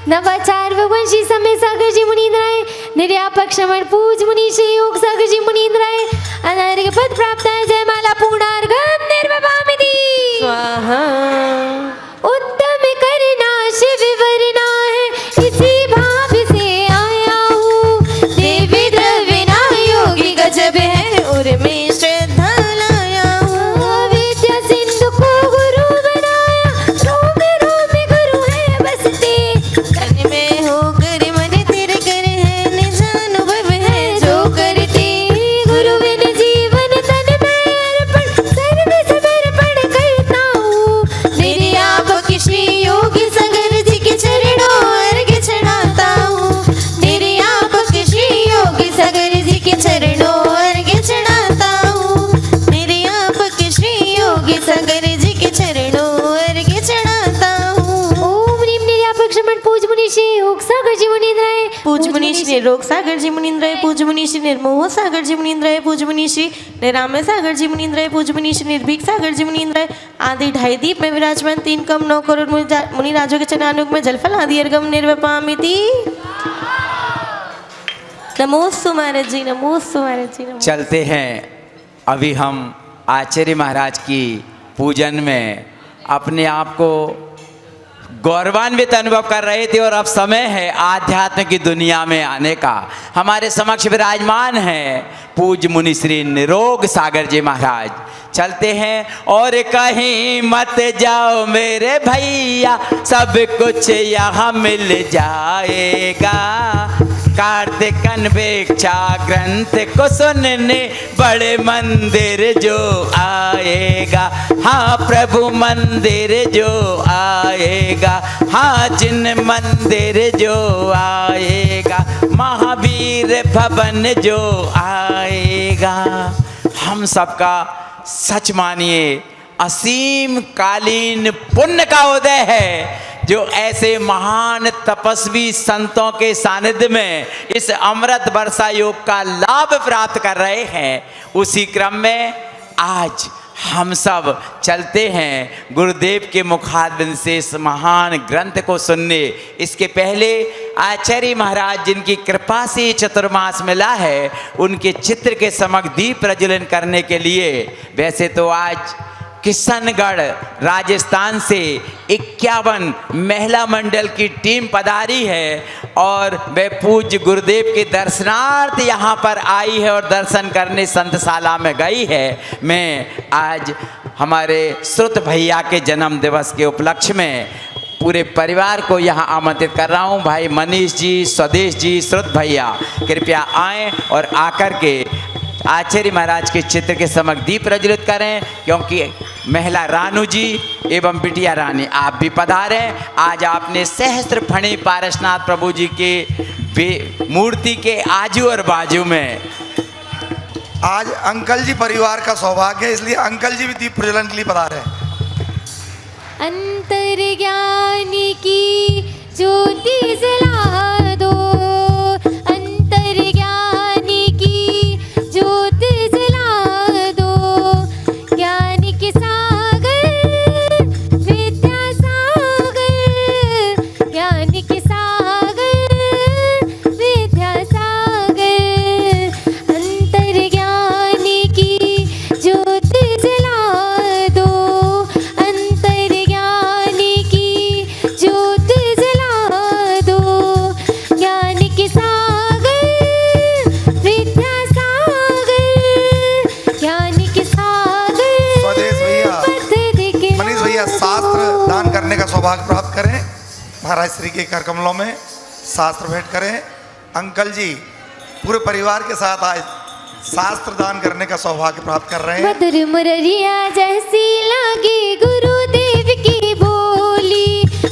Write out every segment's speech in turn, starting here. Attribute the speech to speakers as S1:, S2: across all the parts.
S1: नवाचार वंशी समय सागर जी मुनींद्राय, निर्यापक श्रवण पूज मुनि श्री योग सागर जी मुनींद्राय, अनार्घ पद प्राप्त है जयमाला पूर्णार्घम निर्वपामिति स्वाहा। उत्तम करना शिव वरना है, इसी भाव से आया हूँ, देवी द्रव्य ना योगी गजब है और मैं श्रद्धा लाया हूँ। विद्या सिंधु को गुरु बनाया, रोम रोम गुरु है बसते, तन में होकर मन तेरे कर है, निज अनुभव है जो करते। गुरु बिन जीवन तन में अर्पण, सर्व समर्पण करता हूँ, निर्यापक श्री योगी सागर जी के चरणों अर्घ चढ़ाता हूँ, निर्यापक श्री योगी सागर जी के चरणों अर्घ चढ़ाता हूँ, निर्यापक श्री योगी सागर जी के चरणों अर्घ चढ़ाता हूँ। ओम ह्रीं निर्यापक श्रमण पूज मुनि श्री योग सागर जी मुनींद्राय,
S2: पूज मुनि श्री निरोग सागर जी मुनींद्राय, पूज मुनि श्री निर्मोह सागर जी मुनींद्राय, पूज मुनि श्री निरामय सागर जी मुनींद्राय, पूज मुनि श्री निर्भीक सागर जी मुनींद्राय। आदि ढाई दीप में विराजमान 3 कम 9 करोड़ मुनि राजों के चरणानुग में जलफल आदि अर्घम निर्वपामिति। नमोस्तु महाराज जी, नमोस्तु महाराज जी, नमोस्तु।
S3: चलते हैं। अभी हम आचार्य महाराज की पूजन में अपने आप को गौरवान्वित अनुभव कर रहे थे और अब समय है आध्यात्म की दुनिया में आने का। हमारे समक्ष विराजमान हैं पूज मुनि श्री निरोग सागर जी महाराज। चलते हैं। और कहीं मत जाओ मेरे भैया, सब कुछ यहाँ मिल जाएगा, कार्तिक अनवेक्षा ग्रंथ को सुनने बड़े मंदिर जो आएगा, हाँ प्रभु मंदिर जो आएगा, हाँ जिन मंदिर जो आएगा, महावीर भवन जो आएगा। हम सबका सच मानिए असीम कालीन पुण्य का उदय है, जो ऐसे महान तपस्वी संतों के सानिध्य में इस अमृत वर्षा योग का लाभ प्राप्त कर रहे हैं। उसी क्रम में आज हम सब चलते हैं गुरुदेव के मुखारबिंद से इस महान ग्रंथ को सुनने। इसके पहले आचार्य महाराज जिनकी कृपा से चतुर्मास मिला है, उनके चित्र के समक्ष दीप प्रज्वलन करने के लिए, वैसे तो आज किशनगढ़ राजस्थान से 51 महिला मंडल की टीम पधारी है और वे पूज्य गुरुदेव के दर्शनार्थ यहाँ पर आई है और दर्शन करने संतशाला में गई है। मैं आज हमारे श्रुत भैया के जन्म दिवस के उपलक्ष्य में पूरे परिवार को यहाँ आमंत्रित कर रहा हूँ। भाई मनीष जी, स्वदेश जी, श्रुत भैया कृपया आएँ और आकर के आचार्य महाराज के चित्र के समक्ष दीप प्रज्वलित करें, क्योंकि महिला रानू जी एवं बिटिया रानी आप भी पधारें। आज आपने सहस्त्र फणी पारसनाथ प्रभु जी के मूर्ति के आजू और बाजू में
S4: आज अंकल जी परिवार का सौभाग्य है, इसलिए अंकल जी भी दीप प्रज्वलन के लिए पधारे।
S1: अंतर्ज्ञानी की ज्योति जला दो, अंतर्ज्ञानी की ज्योति जला दो, ज्ञान के सागर विद्या सागर, ज्ञान के सागर विद्या सागर, अंतर्ज्ञानी की ज्योति जला दो, अंतर्ज्ञानी की ज्योति जला दो, ज्ञान
S4: महाराज श्री के कर कमलों में शास्त्र भेंट करें। अंकल जी पूरे परिवार के साथ आज शास्त्र दान करने का सौभाग्य प्राप्त कर रहे हैं।
S1: मधुर मुररिया जैसी लागी गुरुदेव की बोली,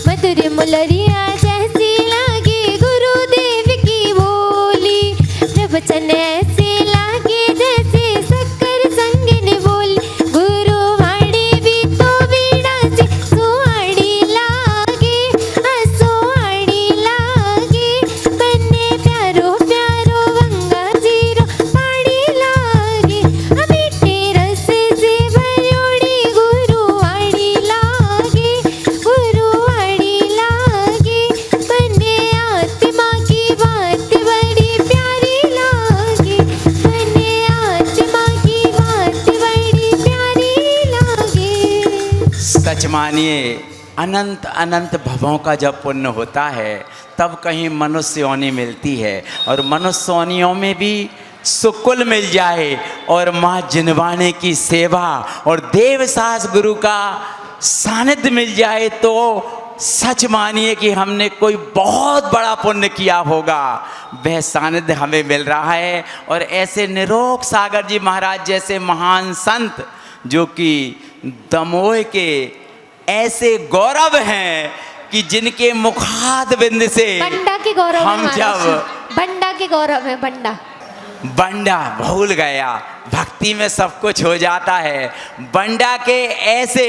S1: मधुर मुररिया जैसी लागी गुरुदेव की बोली, प्रवचन ऐसे लागे जैसे शक्कर संग ने बोली, गुरुवाणी भी तो वीणा से सुहानी लागे, सुहानी लागे, बन्ने प्यारो प्यारो गंगा जीरो पानी लागे, मीठे रस से भरियोड़ी गुरुवाणी लागे, गुरुवाणी लागे, बन्ने आत्मा की बात बड़ी प्यारी लागे, बन्ने आत्मा की बात बड़ी प्यारी लागे।
S3: सच मानिए, अनंत अनंत भवों का जब पुण्य होता है तब कहीं मनुष्य योनि मिलती है, और मनुष्य योनियों में भी सुकुल मिल जाए और माँ जिनवाने की सेवा और देवसास गुरु का सानिध्य मिल जाए तो सच मानिए कि हमने कोई बहुत बड़ा पुण्य किया होगा। वह सानिध्य हमें मिल रहा है, और ऐसे निरोग सागर जी महाराज जैसे महान संत जो कि दमोह के ऐसे गौरव हैं कि जिनके मुखाद बिंद से
S1: बंडा के गौरव है
S3: हम
S1: महाराज
S3: जब
S1: जी। बंडा के गौरव है, बंडा
S3: बंडा भूल गया, भक्ति में सब कुछ हो जाता है। बंडा के ऐसे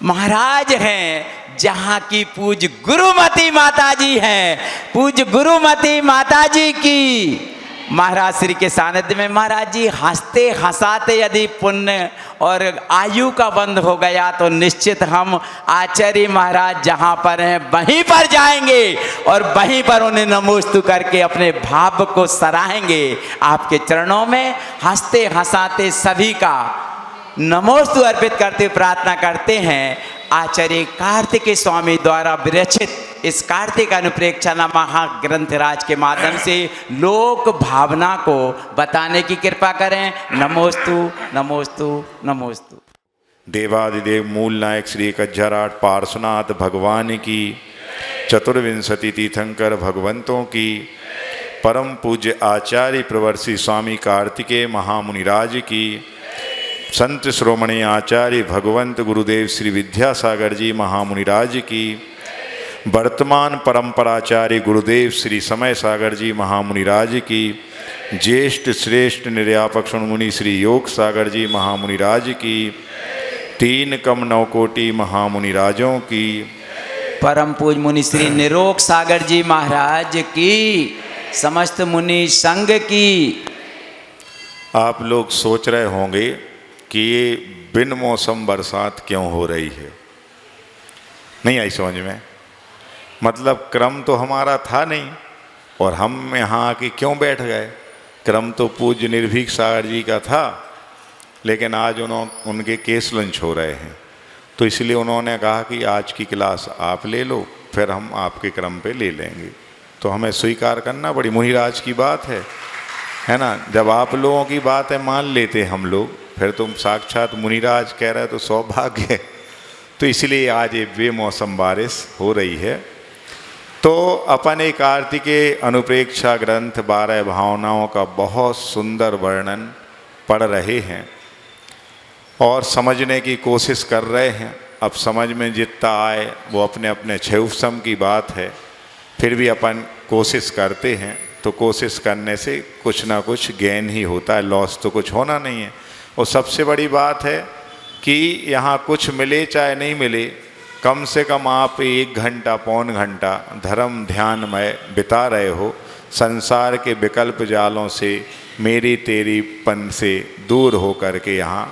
S3: महाराज हैं जहाँ की पूज गुरुमती माता जी हैं। पूज गुरुमती माता जी की महाराज श्री के सानिध्य में महाराज जी हंसते हंसाते यदि पुण्य और आयु का बंद हो गया तो निश्चित हम आचार्य महाराज जहाँ पर हैं वहीं पर जाएंगे और वहीं पर उन्हें नमोस्तु करके अपने भाव को सराहेंगे। आपके चरणों में हंसते हंसाते सभी का नमोस्तु अर्पित करते प्रार्थना करते हैं। आचार्य कार्तिकेय स्वामी द्वारा विरचित इस कार्तिक अनुप्रेक्षा महाग्रंथराज के माध्यम से लोक भावना को बताने की कृपा करें। नमोस्तु नमोस्तु नमोस्तु।
S5: देवादिदेव मूल नायक श्री कज्जराट पार्श्वनाथ भगवान की, चतुर्विंशति तीर्थंकर भगवंतों की, परम पूज्य आचार्य प्रवर्षी स्वामी कार्तिकेय महामुनिराज की, संत श्रोमणी आचार्य भगवंत गुरुदेव श्री विद्यासागर जी महामुनिराज की, वर्तमान परंपराचार्य गुरुदेव श्री समय सागर जी महामुनिराज की, ज्येष्ठ श्रेष्ठ निर्यापक मुनि श्री योग सागर जी महामुनिराज की, 3 कम 9 कोटि महामुनिराजों की,
S3: परम पूज मुनि श्री निरोग सागर जी महाराज की, समस्त मुनि संघ की।
S5: आप लोग सोच रहे होंगे कि ये बिन मौसम बरसात क्यों हो रही है, नहीं आई समझ में। मतलब क्रम तो हमारा था नहीं और हम यहाँ आके क्यों बैठ गए। क्रम तो पूज्य निर्भीक सागर जी का था, लेकिन आज उनके केस लंच हो रहे हैं, तो इसलिए उन्होंने कहा कि आज की क्लास आप ले लो, फिर हम आपके क्रम पे ले लेंगे। तो हमें स्वीकार करना बड़ी मुनिराज की बात है ना। जब आप लोगों की बात है मान लेते हम लोग, फिर तुम साक्षात मुनिराज कह रहे हो तो सौभाग्य है। तो इसलिए आज ये बेमौसम बारिश हो रही है। तो अपन एक कार्तिकेय अनुप्रेक्षा ग्रंथ 12 भावनाओं का बहुत सुंदर वर्णन पढ़ रहे हैं और समझने की कोशिश कर रहे हैं। अब समझ में जितना आए वो अपने अपने क्षुभसम की बात है, फिर भी अपन कोशिश करते हैं। तो कोशिश करने से कुछ ना कुछ गेन ही होता है, लॉस तो कुछ होना नहीं है। और सबसे बड़ी बात है कि यहाँ कुछ मिले चाहे नहीं मिले, कम से कम आप 1 घंटा पौन घंटा धर्म ध्यान में बिता रहे हो। संसार के विकल्प जालों से मेरी तेरी पन से दूर हो करके यहाँ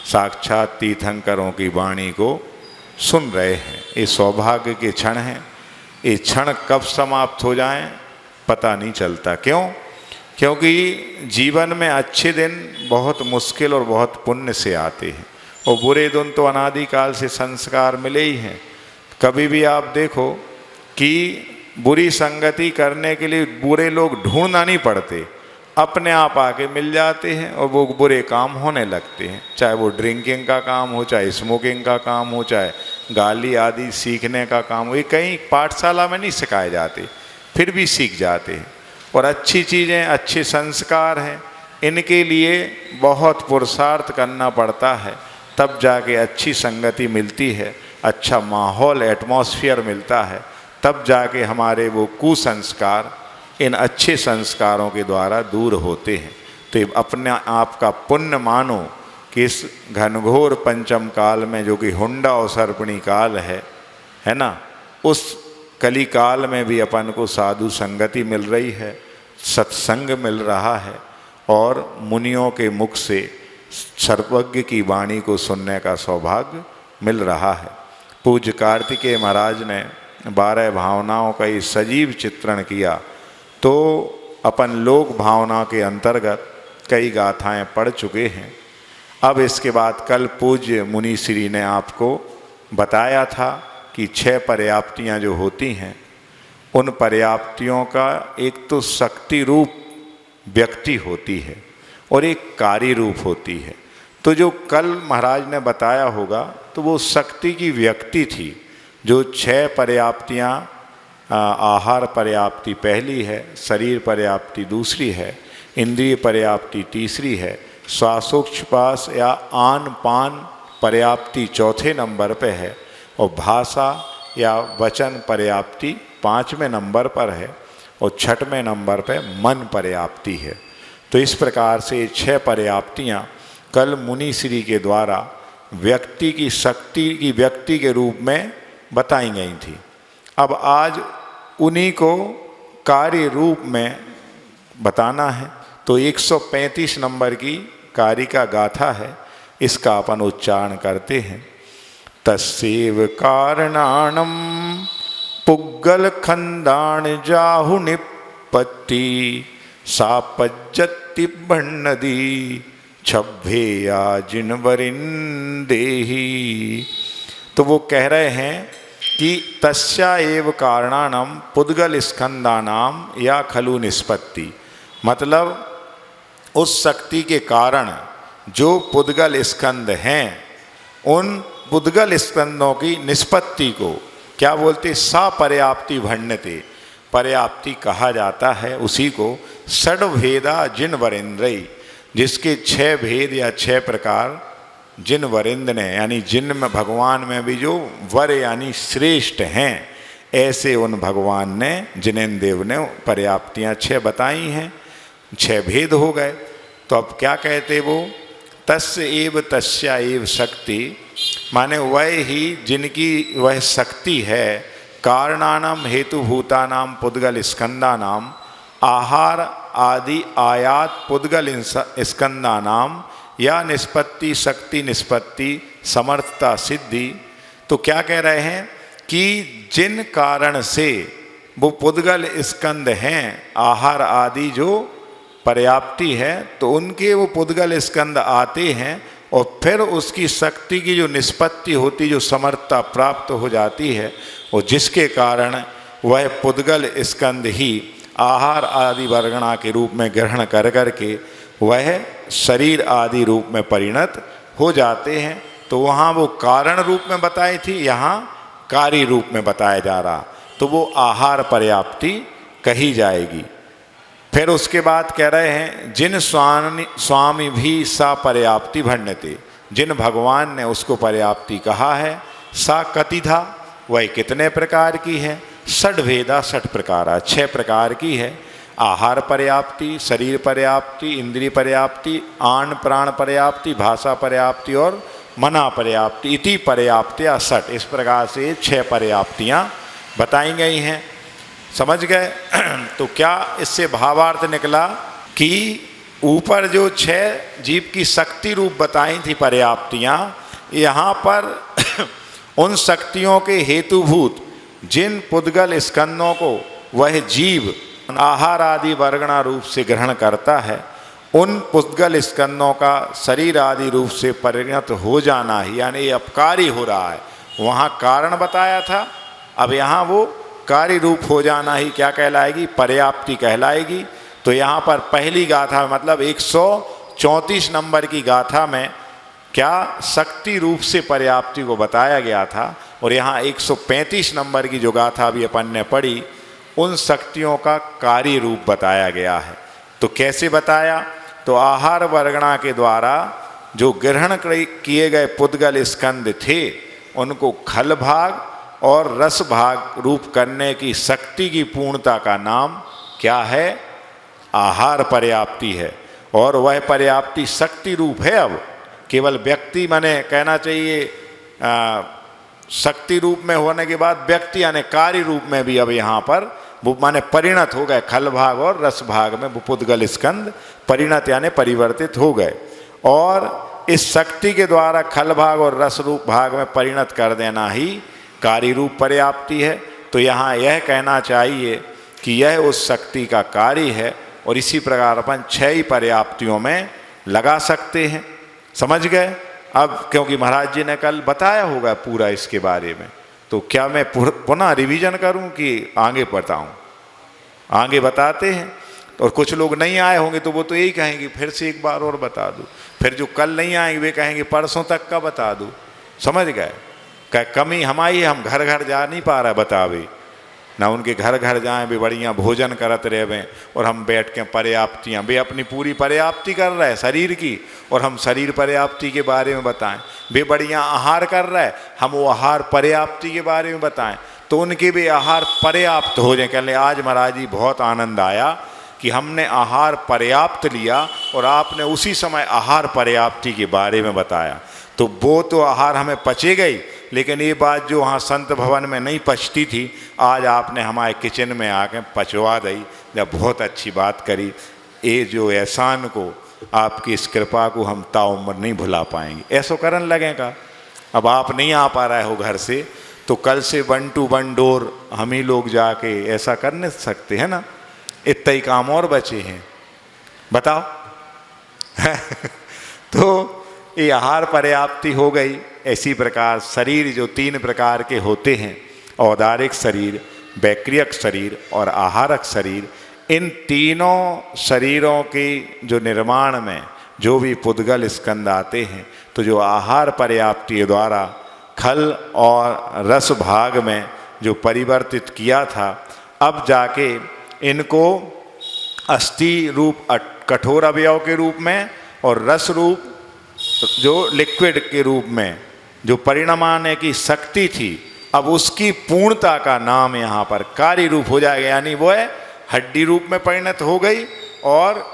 S5: साक्षात तीर्थंकरों की वाणी को सुन रहे हैं। ये सौभाग्य के क्षण हैं। ये क्षण कब समाप्त हो जाएं पता नहीं चलता। क्यों? क्योंकि जीवन में अच्छे दिन बहुत मुश्किल और बहुत पुण्य से आते हैं और बुरे दिन तो अनादिकाल से संस्कार मिले ही हैं। कभी भी आप देखो कि बुरी संगति करने के लिए बुरे लोग ढूंढना नहीं पड़ते, अपने आप आके मिल जाते हैं और वो बुरे काम होने लगते हैं। चाहे वो ड्रिंकिंग का काम हो, चाहे स्मोकिंग का काम हो, चाहे गाली आदि सीखने का काम, ये कहीं पाठशाला में नहीं सिखाए जाते, फिर भी सीख जाते हैं। और अच्छी चीज़ें, अच्छे संस्कार हैं, इनके लिए बहुत पुरुषार्थ करना पड़ता है, तब जाके अच्छी संगति मिलती है, अच्छा माहौल, एटमॉस्फेयर मिलता है, तब जाके हमारे वो कुसंस्कार इन अच्छे संस्कारों के द्वारा दूर होते हैं। तो ये अपने आप का पुण्य मानो कि इस घनघोर पंचम काल में, जो कि हुंडा और सर्पणी काल है ना, उस कली काल में भी अपन को साधु संगति मिल रही है, सत्संग मिल रहा है, और मुनियों के मुख से सर्वज्ञ की वाणी को सुनने का सौभाग्य मिल रहा है। पूज्य कार्तिकेय महाराज ने 12 भावनाओं का ये सजीव चित्रण किया। तो अपन लोक भावना के अंतर्गत कई गाथाएं पढ़ चुके हैं। अब इसके बाद कल पूज्य मुनि श्री ने आपको बताया था कि 6 पर्याप्तियां जो होती हैं, उन पर्याप्तियों का एक तो शक्ति रूप व्यक्ति होती है और एक कार्य रूप होती है। तो जो कल महाराज ने बताया होगा तो वो शक्ति की व्यक्ति थी, जो 6 पर्याप्तियां, आहार पर्याप्ति पहली है, शरीर पर्याप्ति दूसरी है, इंद्रिय पर्याप्ति तीसरी है, श्वासोच्छ्वास या आन पान पर्याप्ति चौथे नंबर पे है, और भाषा या वचन पर्याप्ति 5वें नंबर पर है, और 6वें नंबर पे मन पर्याप्ति है। तो इस प्रकार से 6 पर्याप्तियाँ कल मुनि श्री के द्वारा व्यक्ति की शक्ति की व्यक्ति के रूप में बताई गई थी। अब आज उन्हीं को कार्य रूप में बताना है। तो 135 नंबर की कारिका गाथा है, इसका अपन उच्चारण करते हैं। तस्सेव कारणाणम पुग्गल खंदाण जाहु निपत्ति सापज्जति बन्नदी छभ्भेया जिनवरिंदेही। तो वो कह रहे हैं कि तस्या एव कारणानम पुद्गल स्कंदानाम या खलु निष्पत्ति, मतलब उस शक्ति के कारण जो पुद्गल स्कंद हैं, उन पुद्गल स्कंदों की निष्पत्ति को क्या बोलते, सा पर्याप्ति भण्यते, पर्याप्ति कहा जाता है उसी को। षड्भेदा जिन वरेंद्रई, जिसके 6 भेद या 6 प्रकार जिन वरिंद्र ने, यानी जिन में भगवान में भी जो वर यानी श्रेष्ठ हैं, ऐसे उन भगवान ने, जिनेन्द्र देव ने पर्याप्तियाँ 6 बताई हैं, 6 भेद हो गए। तो अब क्या कहते वो, तस्य एव तस्या एव शक्ति, माने वह ही जिनकी वह शक्ति है, कारणानाम हेतुभूतानाम पुद्गल स्कंदानाम, आहार आदि आयात पुद्गल स्कंदानाम या निष्पत्ति शक्ति निष्पत्ति समर्थता सिद्धि। तो क्या कह रहे हैं कि जिन कारण से वो पुद्गल स्कंद हैं, आहार आदि जो पर्याप्ति है, तो उनके वो पुद्गल स्कंद आते हैं, और फिर उसकी शक्ति की जो निष्पत्ति होती, जो समर्थता प्राप्त हो जाती है, और जिसके कारण वह पुद्गल स्कंद ही आहार आदि वर्गणा के रूप में ग्रहण कर करके वह शरीर आदि रूप में परिणत हो जाते हैं। तो वहाँ वो कारण रूप में बताई थी, यहाँ कार्य रूप में बताया जा रहा, तो वो आहार पर्याप्ति कही जाएगी। फिर उसके बाद कह रहे हैं जिन स्वामी भी सा पर्याप्ति भण्यते, जिन भगवान ने उसको पर्याप्ति कहा है, सा कतिधा, वह कितने प्रकार की है, षड्भेदा 6 प्रकार, 6 प्रकार की है। आहार पर्याप्ति, शरीर पर्याप्ति, इंद्रिय पर्याप्ति, आन प्राण पर्याप्ति, भाषा पर्याप्ति और मना पर्याप्ति, इति पर्याप्तिया 6, इस प्रकार से 6 पर्याप्तियाँ बताई गई हैं। समझ गए? तो क्या इससे भावार्थ निकला कि ऊपर जो 6 जीव की शक्ति रूप बताई थी पर्याप्तियाँ, यहाँ पर उन शक्तियों के हेतुभूत जिन पुद्गल स्कंदों को वह जीव आहार आदि वर्गणा रूप से ग्रहण करता है, उन पुद्गल स्कंदों का शरीर आदि रूप से परिणत हो जाना ही, यानी अपकारी हो रहा है। वहाँ कारण बताया था, अब यहाँ वो कार्य रूप हो जाना ही क्या कहलाएगी, पर्याप्ति कहलाएगी। तो यहाँ पर पहली गाथा मतलब 134 नंबर की गाथा में क्या शक्ति रूप से पर्याप्ति को बताया गया था, और यहाँ 135 नंबर की जो गाथा भी अपन ने पढ़ी, उन शक्तियों का कार्य रूप बताया गया है। तो कैसे बताया? तो आहार वर्गणा के द्वारा जो ग्रहण किए गए पुद्गल स्कंद थे, उनको खल भाग और रस भाग रूप करने की शक्ति की पूर्णता का नाम क्या है? आहार पर्याप्ति है। और वह पर्याप्ति शक्ति रूप है। अब केवल व्यक्ति माने कहना चाहिए शक्ति रूप में होने के बाद व्यक्ति यानी कार्य रूप में भी अब यहाँ पर वो माने परिणत हो गए। खल भाग और रस भाग में वो पुद्गल स्कंद परिणत यानी परिवर्तित हो गए। और इस शक्ति के द्वारा खल भाग और रस रूप भाग में परिणत कर देना ही कार्य रूप पर्याप्ति है। तो यहाँ यह कहना चाहिए कि यह उस शक्ति का कार्य है। और इसी प्रकार अपन 6 ही पर्याप्तियों में लगा सकते हैं। समझ गए? अब क्योंकि महाराज जी ने कल बताया होगा पूरा इसके बारे में, तो क्या मैं पुनः रिवीजन करूं कि आगे बताऊं? आगे बताते हैं। और कुछ लोग नहीं आए होंगे तो वो तो यही कहेंगे फिर से एक बार और बता दूं। फिर जो कल नहीं आएंगे वे कहेंगे परसों तक का बता दूं। समझ गए? क्या कमी हमारी, हम घर घर जा नहीं पा रहे बतावे ना, उनके घर घर जाएं, वे बढ़िया भोजन करत रहे और हम बैठ के पर्याप्तियाँ, वे अपनी पूरी पर्याप्ति कर रहे हैं शरीर की और हम शरीर पर्याप्ति के बारे में बताएं। वे बढ़िया आहार कर रहे हैं, हम वो आहार पर्याप्ति के बारे में बताएं, तो उनके भी आहार पर्याप्त हो जाए। कहने आज महाराज जी बहुत आनंद आया कि हमने आहार पर्याप्त लिया और आपने उसी समय आहार पर्याप्ति के बारे में बताया। तो वो तो आहार हमें पचे गई, लेकिन ये बात जो वहाँ संत भवन में नहीं पचती थी, आज आपने हमारे किचन में आके पचवा दी। जब बहुत अच्छी बात करी। ये जो एहसान को, आपकी इस कृपा को हम ताउम्र नहीं भुला पाएंगे। ऐसो करन लगेगा। अब आप नहीं आ पा रहे हो घर से, तो कल से 1 to 1 डोर हम ही लोग जाके ऐसा कर नहीं सकते हैं ना? इतना ही काम और बचे हैं, बताओ। तो ये आहार पर्याप्ति हो गई। ऐसी प्रकार शरीर जो 3 प्रकार के होते हैं, औदारिक शरीर, वैक्रियक शरीर और आहारक शरीर, इन तीनों शरीरों की जो निर्माण में जो भी पुद्गल स्कंद आते हैं, तो जो आहार पर्याप्ति द्वारा खल और रस भाग में जो परिवर्तित किया था, अब जाके इनको अस्थि रूप कठोर अवयव के रूप में और रस रूप जो लिक्विड के रूप में जो परिणमाने की शक्ति थी, अब उसकी पूर्णता का नाम यहाँ पर कार्य रूप हो जाएगा। यानी वो है हड्डी रूप में परिणत हो गई और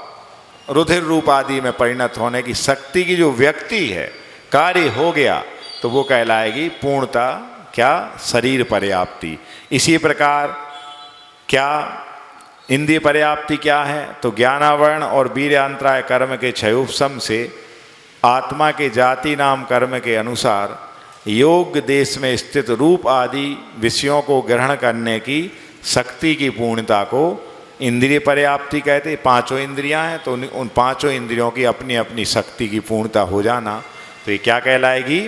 S5: रुधिर रूप आदि में परिणत होने की शक्ति की जो व्यक्ति है कार्य हो गया, तो वो कहलाएगी पूर्णता क्या? शरीर पर्याप्ति। इसी प्रकार क्या इंद्रिय पर्याप्ति क्या है? तो ज्ञानावरण और वीर्यांतराय कर्म के क्षयोपशम से आत्मा के जाति नाम कर्म के अनुसार योग देश में स्थित रूप आदि विषयों को ग्रहण करने की शक्ति की पूर्णता को इंद्रिय पर्याप्ति कहते। 5 इंद्रियां हैं, तो उन 5 इंद्रियों की अपनी अपनी शक्ति की पूर्णता हो जाना, तो ये क्या कहलाएगी?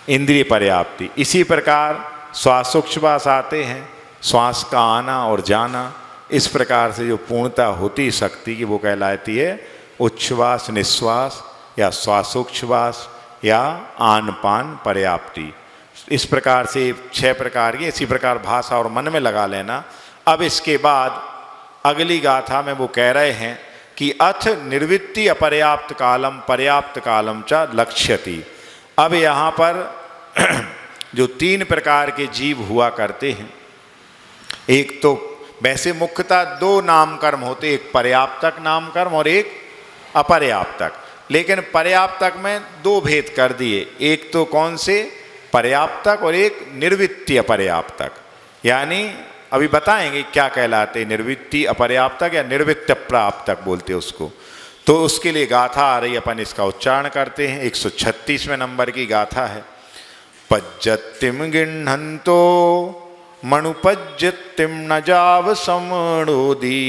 S5: इंद्रिय पर्याप्ति। इसी प्रकार श्वासोच्छ्वास आते हैं, श्वास का आना और जाना, इस प्रकार से जो पूर्णता होती शक्ति की वो कहलाती है उच्छ्वास निश्वास या श्वासोच्छ्वास या आन पान पर्याप्ति। इस प्रकार से 6 प्रकार की। इसी प्रकार भाषा और मन में लगा लेना। अब इसके बाद अगली गाथा में वो कह रहे हैं कि अथ निर्वृत्ति अपर्याप्त कालम पर्याप्त कालम च लक्ष्यति। अब यहाँ पर जो 3 प्रकार के जीव हुआ करते हैं, एक तो वैसे मुख्यतः 2 नामकर्म होते, एक पर्याप्तक नामकर्म और एक अपर्याप्तक। लेकिन पर्याप्तक में 2 भेद कर दिए, एक तो कौन से? पर्याप्तक और एक निर्वृत्ति अपर्याप्तक। यानी अभी बताएंगे क्या कहलाते, निर्वृत्ति अपर्याप्तक या निर्वृत्त प्राप्तक बोलते उसको। तो उसके लिए गाथा आ रही, अपन इसका उच्चारण करते हैं। 136वें नंबर की गाथा है। पज्जतिम गिण्हन्तो मणुपज्जतिम न जाव समणोदी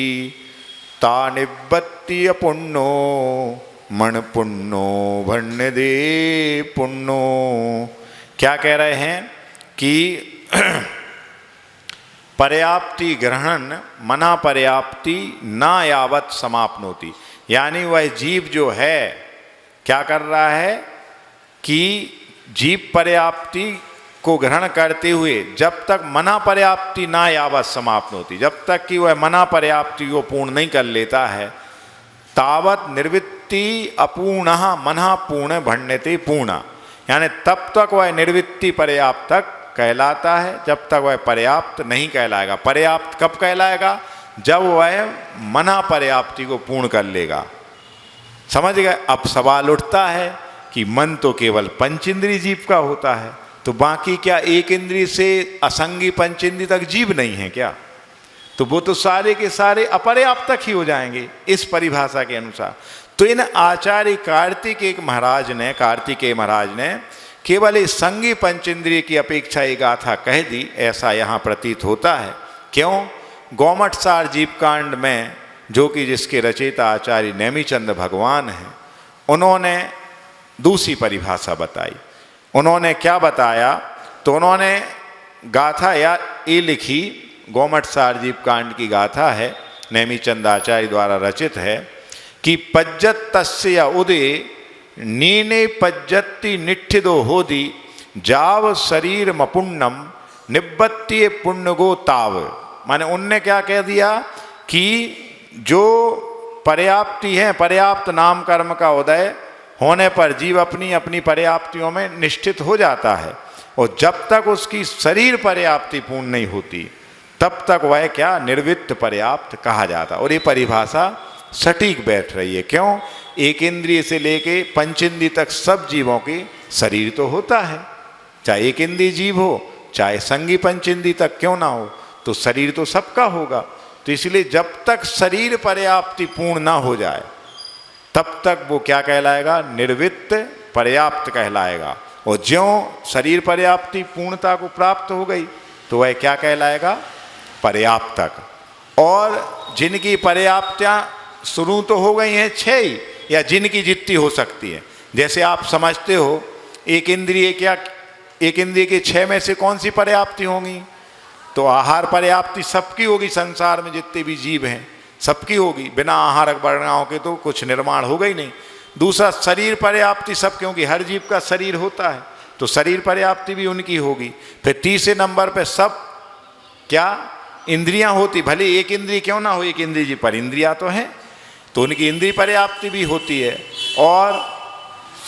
S5: तानिबत्ति अपुण्यो मण पुण्यो भण्य दे पुण्यो। क्या कह रहे हैं कि पर्याप्ति ग्रहण मना पर्याप्ति ना यावत समाप्नोति। यानी वह जीव जो है क्या कर रहा है कि जीव पर्याप्ति को ग्रहण करते हुए जब तक मना पर्याप्ति ना यावत समाप्त होती, जब तक कि वह मना पर्याप्ति को पूर्ण नहीं कर लेता है, तावत निर्वृत्ति अपूर्ण मना पूर्ण भण्यते पूर्ण, यानी तब तक वह निर्वृत्ति पर्याप्त तक कहलाता है, जब तक वह पर्याप्त नहीं कहलाएगा। पर्याप्त कब कहलाएगा? जब वह मना पर्याप्ति को पूर्ण कर लेगा। समझ गए? अब सवाल उठता है कि मन तो केवल पंचेंद्रिय जीव का होता है, तो बाकी क्या एक इंद्रिय से असंगी पंचेंद्रिय तक जीव नहीं है क्या? तो वो तो सारे के सारे अपर्याप्त तक ही हो जाएंगे इस परिभाषा के अनुसार। तो इन आचार्य कार्तिकेय महाराज ने केवल इस संगी पंचेंद्रिय की अपेक्षा ये गाथा कह दी, ऐसा यहाँ प्रतीत होता है। क्यों? गौमठसार जीवकांड में, जो कि जिसके रचयिता आचार्य नेमिचंद भगवान हैं, उन्होंने दूसरी परिभाषा बताई। उन्होंने क्या बताया? तो उन्होंने गाथा या ये लिखी, गौमठसार जीवकांड की गाथा है, नेमिचंद आचार्य द्वारा रचित है, कि पज्जत तस्य उदय नीने पज्जति निठिदो होदी जाव शरीर मपुण्यम निबत्य पुण्यगो ताव। माने उनने क्या कह दिया कि जो पर्याप्ति है, पर्याप्त नाम कर्म का उदय होने पर जीव अपनी अपनी पर्याप्तियों में निष्ठित हो जाता है, और जब तक उसकी शरीर पर्याप्ति पूर्ण नहीं होती तब तक वह क्या निर्वित्त पर्याप्त कहा जाता। और ये परिभाषा सटीक बैठ रही है। क्यों? एक इंद्रिय से लेके पंचेंद्रिय तक सब जीवों की शरीर तो होता है, चाहे एक इंद्रिय जीव हो चाहे संगी पंचेंद्रिय तक क्यों ना हो, तो शरीर तो सबका होगा। तो इसलिए जब तक शरीर पर्याप्ति पूर्ण ना हो जाए तब तक वो क्या कहलाएगा? निर्वित्त पर्याप्त कहलाएगा। और ज्यों शरीर पर्याप्ति पूर्णता को प्राप्त हो गई तो वह क्या कहलाएगा? पर्याप्तक। और जिनकी पर्याप्तियाँ शुरू तो हो गई हैं 6, या जिनकी जितनी हो सकती है, जैसे आप समझते हो एक इंद्रिय के 6 में से कौन सी पर्याप्ति होंगी? तो आहार पर्याप्ति सबकी होगी, संसार में जितने भी जीव हैं सबकी होगी, बिना आहारक वर्णाओं के तो कुछ निर्माण होगा ही नहीं। दूसरा शरीर पर्याप्ति सब, क्योंकि हर जीव का शरीर होता है तो शरीर पर्याप्ति भी उनकी होगी। फिर तीसरे नंबर पे सब क्या? इंद्रियां होती, भले एक इंद्रिय क्यों ना हो, एक इंद्रिय जी पर इंद्रिया तो है, तो उनकी इंद्रिय पर्याप्ति भी होती है। और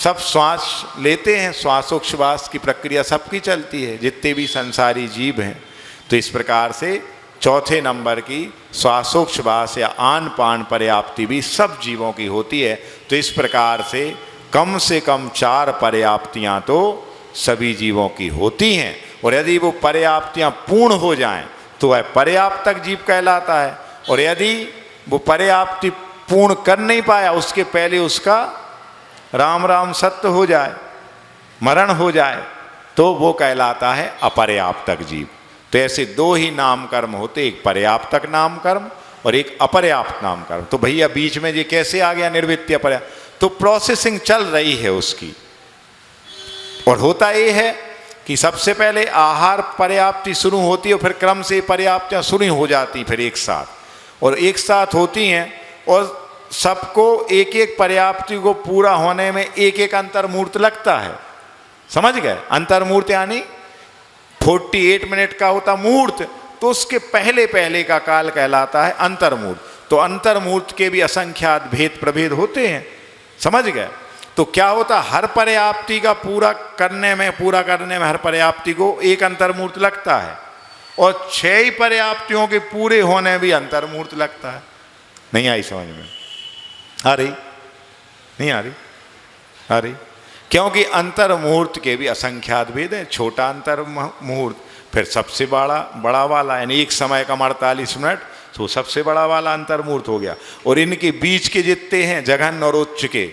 S5: सब श्वास लेते हैं, श्वासोच्छ्वास की प्रक्रिया सबकी चलती है, जितने भी संसारी जीव हैं। तो इस प्रकार से चौथे नंबर की श्वासोच्छ्वास या आन पान पर्याप्ति भी सब जीवों की होती है। तो इस प्रकार से कम 4 पर्याप्तियाँ तो सभी जीवों की होती हैं, और यदि वो पर्याप्तियाँ पूर्ण हो जाएं तो वह पर्याप्तक जीव कहलाता है। और यदि वो पर्याप्ति पूर्ण कर नहीं पाया, उसके पहले उसका राम राम सत्य हो जाए, मरण हो जाए, तो वो कहलाता है अपर्याप्तक जीव। तो ऐसे 2 ही नाम कर्म होते, एक पर्याप्तक नाम कर्म और एक अपर्याप्त नाम कर्म। तो भैया बीच में ये कैसे आ गया निर्वृत्ति अपर्याप्त? तो प्रोसेसिंग चल रही है उसकी। और होता ये है कि सबसे पहले आहार पर्याप्ति शुरू होती है, और फिर क्रम से पर्याप्तियाँ शुरू हो जाती फिर एक साथ, और एक साथ होती हैं, और सबको एक एक पर्याप्ति को पूरा होने में एक एक अंतर्मूर्त लगता है। समझ गए? अंतर्मूर्त यानी 48 मिनट का होता मुहूर्त, तो उसके पहले पहले का काल कहलाता है अंतर्मूर्त। तो अंतर्मूर्त के भी असंख्यात भेद प्रभेद होते हैं। समझ गए? तो क्या होता, हर पर्याप्ति का पूरा करने में हर पर्याप्ति को एक अंतर्मूर्त लगता है, और 6 ही पर्याप्तियों के पूरे होने भी अंतर्मूर्त लगता है। नहीं आई समझ में? आ रही? नहीं आ रही? आ रही? क्योंकि अंतर मुहूर्त के भी असंख्यात भेद हैं। छोटा अंतर मुहूर्त, फिर सबसे बड़ा वाला, यानी एक समय का 48 मिनट, तो सबसे बड़ा वाला अंतर मुहूर्त हो गया। और इनके बीच के जितने हैं जघन और उच्च के,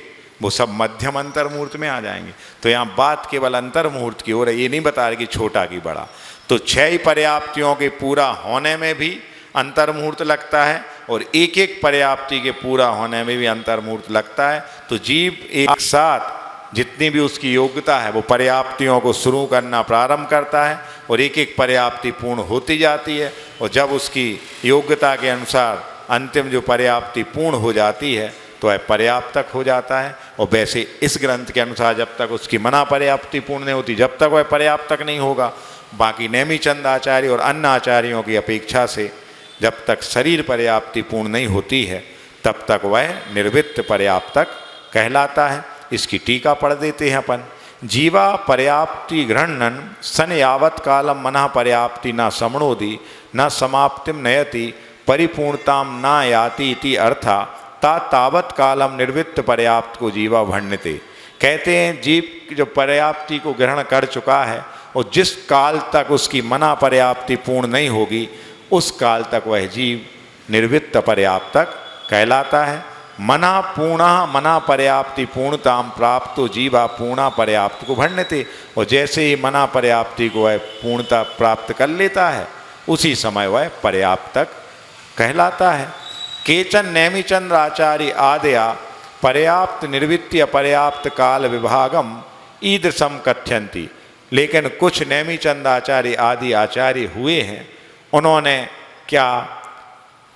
S5: वो सब मध्यम अंतर मुहूर्त में आ जाएंगे। तो यहाँ बात केवल अंतर मुहूर्त की हो रही है, ये नहीं बता रहे कि छोटा की बड़ा। तो 6 ही पर्याप्तियों के पूरा होने में भी अंतर मुहूर्त लगता है, और एक एक पर्याप्ति के पूरा होने में भी अंतर मुहूर्त लगता है। तो जीव एक साथ जितनी भी उसकी योग्यता है वो पर्याप्तियों को शुरू करना प्रारंभ करता है, और एक एक पर्याप्ति पूर्ण होती जाती है। और जब उसकी योग्यता के अनुसार अंतिम जो पर्याप्ति पूर्ण हो जाती है, तो वह पर्याप्तक हो जाता है। और वैसे इस ग्रंथ के अनुसार जब तक उसकी मना पर्याप्ति पूर्ण नहीं होती, जब तक वह पर्याप्तक नहीं होगा, बाकी नेमिचंद आचार्य और अन्य आचार्यों की अपेक्षा से जब तक शरीर पर्याप्ति पूर्ण नहीं होती है तब तक वह निर्वृत्त पर्याप्तक कहलाता है। इसकी टीका पढ़ देते हैं अपन। जीवा पर्याप्ति गृह्णन सन यावत कालम मना पर्याप्ति न समणोदि न समाप्तिम नयति परिपूर्णताम न याति इति अर्था तावत कालम निर्वृत्त पर्याप्त को जीवा भण्यते। कहते हैं जीव जो पर्याप्ति को ग्रहण कर चुका है और जिस काल तक उसकी मना पर्याप्ति पूर्ण नहीं होगी उस काल तक वह जीव निर्वृत्त पर्याप्तक कहलाता है। मना पूर्णा मना पर्याप्ति पूर्णताम प्राप्त तो जीवा पूर्णा पर्याप्त को भण्यते। और जैसे ही मना पर्याप्ति को वह पूर्णता प्राप्त कर लेता है उसी समय वह पर्याप्तक कहलाता है। केचन नैमिचंद्र आचार्य आदया पर्याप्त निर्वृत्ति अपर्याप्त काल विभागम ईदृशम कथ्यन्ति। लेकिन कुछ नैमिचंद आचार्य आदि आचार्य हुए हैं, उन्होंने क्या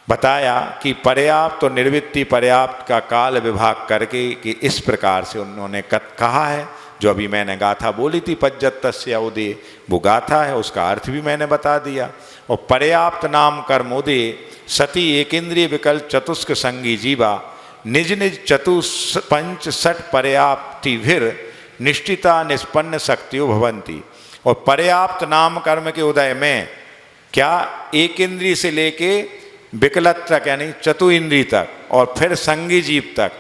S5: बताया कि पर्याप्त और निर्वृत्ति पर्याप्त का काल विभाग करके कि इस प्रकार से उन्होंने कहा है। जो अभी मैंने गाथा बोली थी पज्जतस्य उदय, वो गाथा है, उसका अर्थ भी मैंने बता दिया। और पर्याप्त नाम कर्मोदय सती एकेंद्रिय विकल्प चतुष्क संगी जीवा निज निज पंच सठ पर्याप्तिभिर निष्ठिता निष्पन्न शक्तियों भवंती। और पर्याप्त नाम कर्म के उदय में क्या एक इंद्रिय से लेके विकलत तक यानी चतु इंद्रिय तक और फिर संगी जीव तक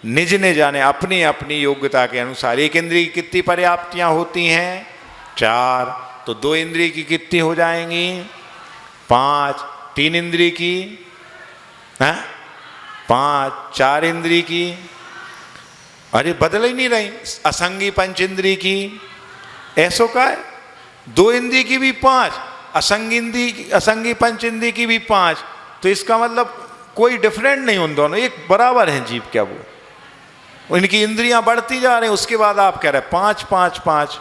S5: निज ने जाने अपनी अपनी योग्यता के अनुसार एक इंद्रिय की कितनी पर्याप्तियां होती हैं? 4। तो 2 इंद्रिय की कितनी हो जाएंगी? 5। 3 इंद्रिय की 5। 4 इंद्रिय की, अरे बदल ही नहीं रही, असंगी पंच इंद्रिय की ऐसो का है। 2 इंद्रिय की भी 5, असंगी पंच इंद्रिय की भी 5। तो इसका मतलब कोई डिफरेंट नहीं, उन दोनों एक बराबर हैं जीव। क्या वो इनकी इंद्रियां बढ़ती जा रही हैं, उसके बाद आप कह रहे हैं 5 5 5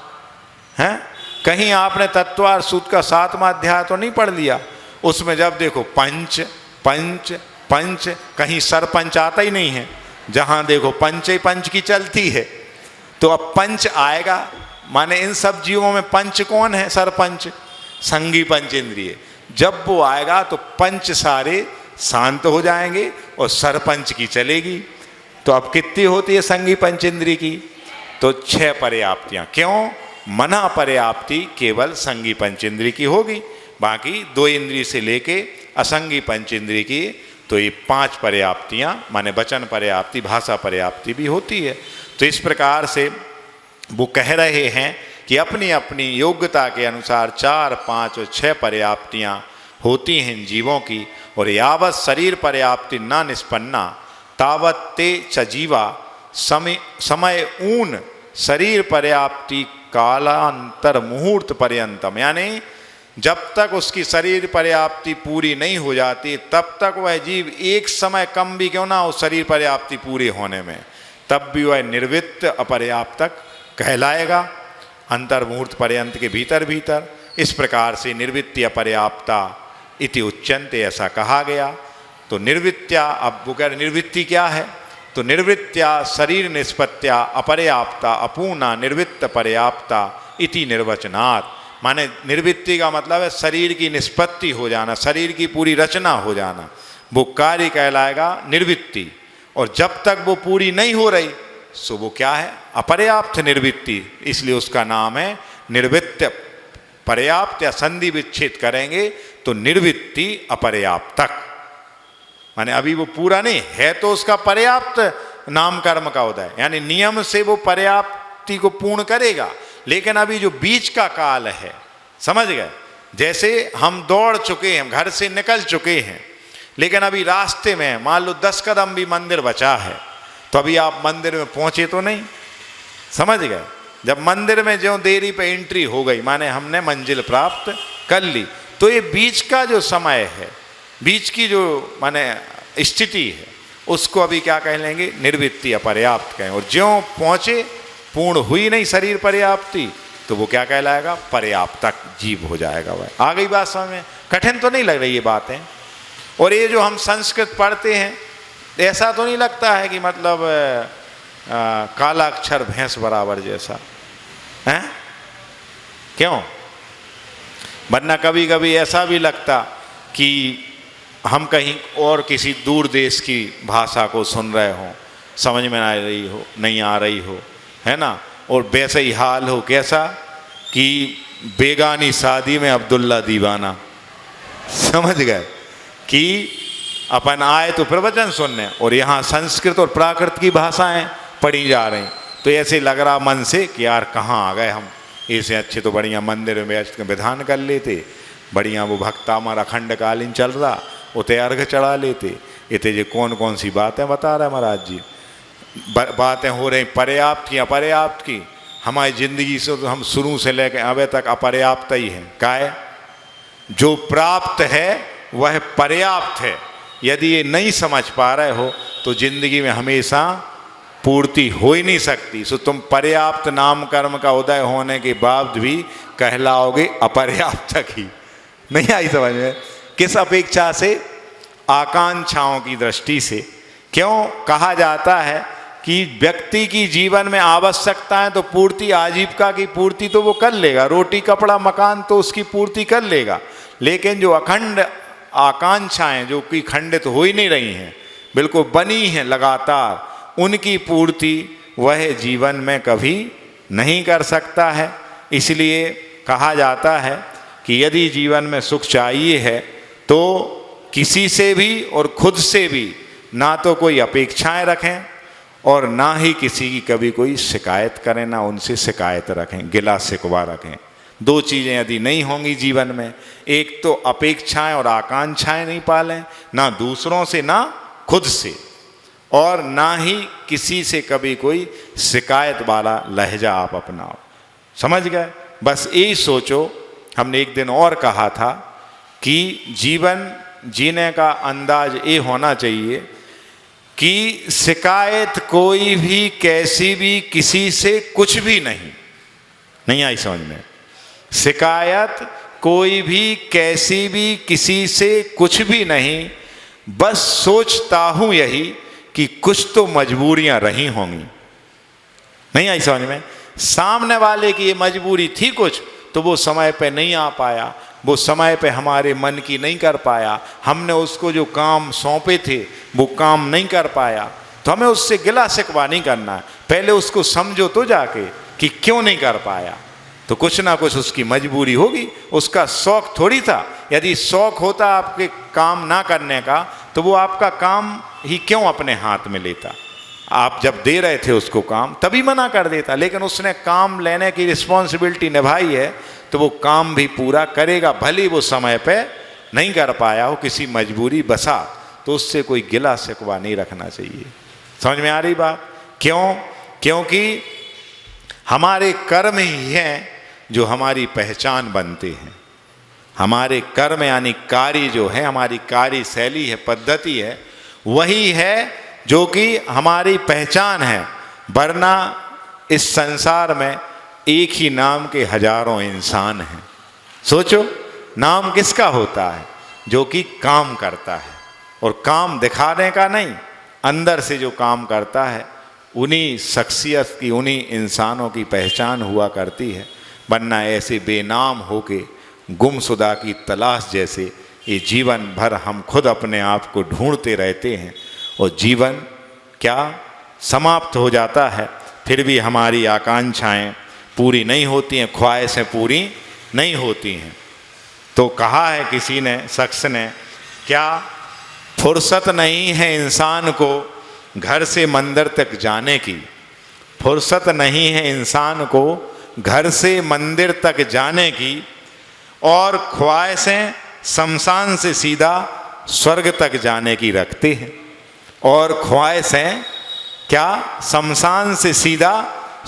S5: हैं। कहीं आपने तत्वार सूत्र का 7वां अध्याय तो नहीं पढ़ लिया? उसमें जब देखो पंच पंच पंच, कहीं सरपंच आता ही नहीं है, जहां देखो पंच ही पंच की चलती है। तो अब पंच आएगा, माने इन सब जीवों में पंच कौन है? सरपंच, संगी पंच इंद्रिय। जब वो आएगा तो पंच सारे शांत हो जाएंगे और सरपंच की चलेगी। तो अब कितनी होती है संगी पंच इंद्रिय की? तो 6 पर्याप्तियां। क्यों? मना पर्याप्ति केवल संगी पंच इंद्रिय की होगी, बाकी 2 इंद्रिय से लेके असंगी पंच इंद्रिय की तो ये 5 पर्याप्तियां माने वचन पर्याप्ति भाषा पर्याप्ति भी होती है। तो इस प्रकार से वो कह रहे हैं कि अपनी अपनी योग्यता के अनुसार 4 5 और 6 पर्याप्तियां होती हैं जीवों की। और यावत शरीर पर्याप्ति न निष्पन्ना तावत ते च जीवा समय ऊन शरीर पर्याप्ति कालांतर मुहूर्त पर्यंतम, यानी जब तक उसकी शरीर पर्याप्ति पूरी नहीं हो जाती तब तक वह जीव एक समय कम भी क्यों ना हो शरीर पर्याप्ति पूरी होने में, तब भी वह निर्वृत्त अपर्याप्तक कहलाएगा अंतर मुहूर्त पर्यंत के भीतर भीतर। इस प्रकार से निर्वृत्ति अपर्याप्ता इति उच्यन्ते, ऐसा कहा गया। तो निर्वृत्त्या, अब वो कह रहे निर्वृत्ति क्या है? तो निर्वृत्त्या शरीर निष्पत्त्या अपर्याप्ता अपूर्णा निर्वृत्त पर्याप्ता इति निर्वचनात्। माने निर्वृत्ति का मतलब है शरीर की निष्पत्ति हो जाना, शरीर की पूरी रचना हो जाना, वो कार्य कहलाएगा निर्वृत्ति। और जब तक वो पूरी नहीं हो रही सो वो क्या है? अपर्याप्त निर्वृत्ति। इसलिए उसका नाम है निर्वृत्त। पर्याप्त या संधि विच्छेद करेंगे तो निर्वृत्ति अपर्याप्तक, माने अभी वो पूरा नहीं है तो उसका पर्याप्त नाम कर्म का उदय, यानी नियम से वो पर्याप्ति को पूर्ण करेगा। लेकिन अभी जो बीच का काल है, समझ गए, जैसे हम दौड़ चुके हैं, घर से निकल चुके हैं, लेकिन अभी रास्ते में मान लो 10 कदम भी मंदिर बचा है, तो अभी आप मंदिर में पहुंचे तो नहीं, समझ गए। जब मंदिर में जो देरी पे एंट्री हो गई माने हमने मंजिल प्राप्त कर ली, तो ये बीच का जो समय है, बीच की जो माने स्थिति है, उसको अभी क्या कह लेंगे? निर्वृत्ति अपर्याप्त कहें। और ज्यों पहुंचे पूर्ण हुई नहीं शरीर पर्याप्ति तो वो क्या कहलाएगा? पर्याप्तक जीव हो जाएगा। वह आ गई बात समझ में? कठिन तो नहीं लग रही ये बातें। और ये जो हम संस्कृत पढ़ते हैं ऐसा तो नहीं लगता है कि मतलब काला अक्षर भैंस बराबर जैसा है? क्यों? वरना कभी कभी ऐसा भी लगता कि हम कहीं और किसी दूर देश की भाषा को सुन रहे हो, समझ में नहीं आ रही हो, है ना? और वैसे ही हाल हो कैसा कि बेगानी शादी में अब्दुल्ला दीवाना। समझ गए कि अपन आए तो प्रवचन सुनने और यहाँ संस्कृत और प्राकृत की भाषाएं पढ़ी जा रही, तो ऐसे लग रहा मन से कि यार कहाँ आ गए हम। इससे अच्छे तो बढ़िया मंदिर में बैठ के विधान कर लेते, बढ़िया वो भक्ता हमारा अखंड कालीन चल रहा, उते अर्घ चढ़ा लेते। इतने जो कौन कौन सी बातें बता रहे महाराज जी, बातें हो रही पर्याप्त की अपर्याप्त की। हमारी ज़िंदगी से तो हम शुरू से लेकर अभी तक अपर्याप्त ही है। काय जो प्राप्त है वह पर्याप्त है। यदि ये नहीं समझ पा रहे हो तो ज़िंदगी में हमेशा पूर्ति हो ही नहीं सकती। सो तुम पर्याप्त नाम कर्म का उदय होने के बाद भी कहलाओगे अपर्याप्त तक ही। नहीं आई समझ में? किस अपेक्षा से? आकांक्षाओं की दृष्टि से। क्यों कहा जाता है कि व्यक्ति की जीवन में आवश्यकताएं तो पूर्ति, आजीविका की पूर्ति तो वो कर लेगा, रोटी कपड़ा मकान तो उसकी पूर्ति कर लेगा, लेकिन जो अखंड आकांक्षाएं जो कि खंडित हो ही नहीं रही हैं, बिल्कुल बनी हैं लगातार, उनकी पूर्ति वह जीवन में कभी नहीं कर सकता है। इसलिए कहा जाता है कि यदि जीवन में सुख चाहिए है तो किसी से भी और खुद से भी ना तो कोई अपेक्षाएं रखें और ना ही किसी की कभी कोई शिकायत करें, ना उनसे शिकायत रखें, गिला शिकवा रखें। दो चीज़ें यदि नहीं होंगी जीवन में, एक तो अपेक्षाएं और आकांक्षाएं नहीं पालें, ना दूसरों से ना खुद से, और ना ही किसी से कभी कोई शिकायत वाला लहजा आप अपनाओ। समझ गए? बस यही सोचो। हमने एक दिन और कहा था कि जीवन जीने का अंदाज ये होना चाहिए कि शिकायत कोई भी कैसी भी किसी से कुछ भी नहीं आई समझ में? शिकायत कोई भी कैसी भी किसी से कुछ भी नहीं। बस सोचता हूँ यही कि कुछ तो मजबूरियां रही होंगी। नहीं आई समझ में? सामने वाले की ये मजबूरी थी कुछ, तो वो समय पे नहीं आ पाया, वो समय पे हमारे मन की नहीं कर पाया, हमने उसको जो काम सौंपे थे वो काम नहीं कर पाया, तो हमें उससे गिला शिकवा नहीं करना है। पहले उसको समझो तो जाके कि क्यों नहीं कर पाया, तो कुछ ना कुछ उसकी मजबूरी होगी, उसका शौक थोड़ी था। यदि शौक होता आपके काम ना करने का तो वो आपका काम ही क्यों अपने हाथ में लेता? आप जब दे रहे थे उसको काम तभी मना कर देता, लेकिन उसने काम लेने की रिस्पॉन्सिबिलिटी निभाई है तो वो काम भी पूरा करेगा, भले वो समय पे नहीं कर पाया हो, किसी मजबूरी बसा, तो उससे कोई गिला शिकवा नहीं रखना चाहिए। समझ में आ रही बात? क्यों? क्योंकि हमारे कर्म ही हैं जो हमारी पहचान बनते हैं। हमारे कर्म यानी कार्य जो है, हमारी कार्य शैली है, पद्धति है, वही है जो कि हमारी पहचान है। वरना इस संसार में एक ही नाम के हजारों इंसान हैं। सोचो, नाम किसका होता है? जो कि काम करता है, और काम दिखाने का नहीं, अंदर से जो काम करता है, उन्हीं शख्सियत की, उन्हीं इंसानों की पहचान हुआ करती है। वरना ऐसे बेनाम होके गुमशुदा की तलाश जैसे ये जीवन भर हम खुद अपने आप को ढूंढते रहते हैं, और जीवन क्या समाप्त हो जाता है, फिर भी हमारी आकांक्षाएं पूरी नहीं होती हैं, ख्वाहिशें पूरी नहीं होती हैं। तो कहा है किसी ने, शख्स ने, क्या फुर्सत नहीं है इंसान को घर से मंदिर तक जाने की? फुर्सत नहीं है इंसान को घर से मंदिर तक जाने की, और ख्वाहिशें शमशान से सीधा स्वर्ग तक जाने की रखते हैं। और ख्वाहिशें क्या शमशान से सीधा